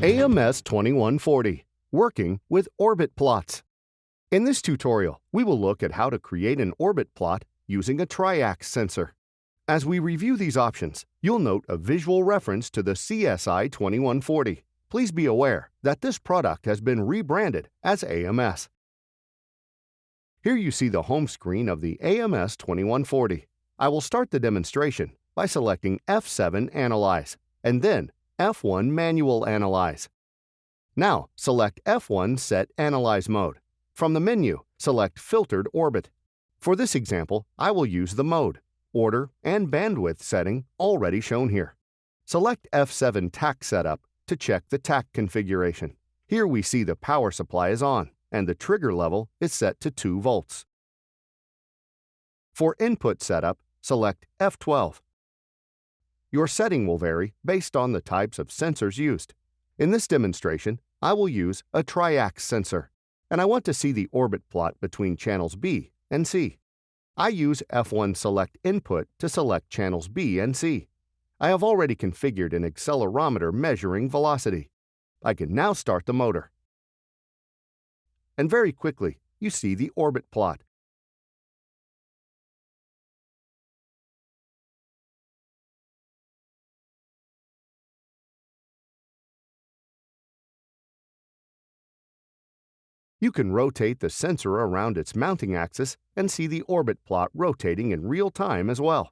AMS 2140, working with orbit plots. In this tutorial, we will look at how to create an orbit plot using a Triax sensor. As we review these options, you'll note a visual reference to the CSI 2140. Please be aware that this product has been rebranded as AMS. Here you see the home screen of the AMS 2140. I will start the demonstration by selecting F7 Analyze, and then F1 Manual Analyze. Now, select F1 Set Analyze Mode. From the menu, select Filtered Orbit. For this example, I will use the mode, order, and bandwidth setting already shown here. Select F7 TAC Setup to check the TAC configuration. Here we see the power supply is on, and the trigger level is set to 2 volts. For input setup, select F12. Your setting will vary based on the types of sensors used. In this demonstration, I will use a Triax sensor, and I want to see the orbit plot between channels B and C. I use F1 Select Input to select channels B and C. I have already configured an accelerometer measuring velocity. I can now start the motor. And very quickly, you see the orbit plot. You can rotate the sensor around its mounting axis and see the orbit plot rotating in real time as well.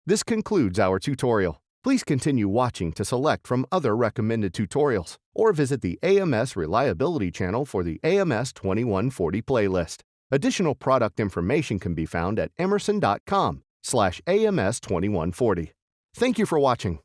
This concludes our tutorial. Please continue watching to select from other recommended tutorials, or visit the AMS Reliability channel for the AMS 2140 playlist. Additional product information can be found at emerson.com/AMS 2140. Thank you for watching.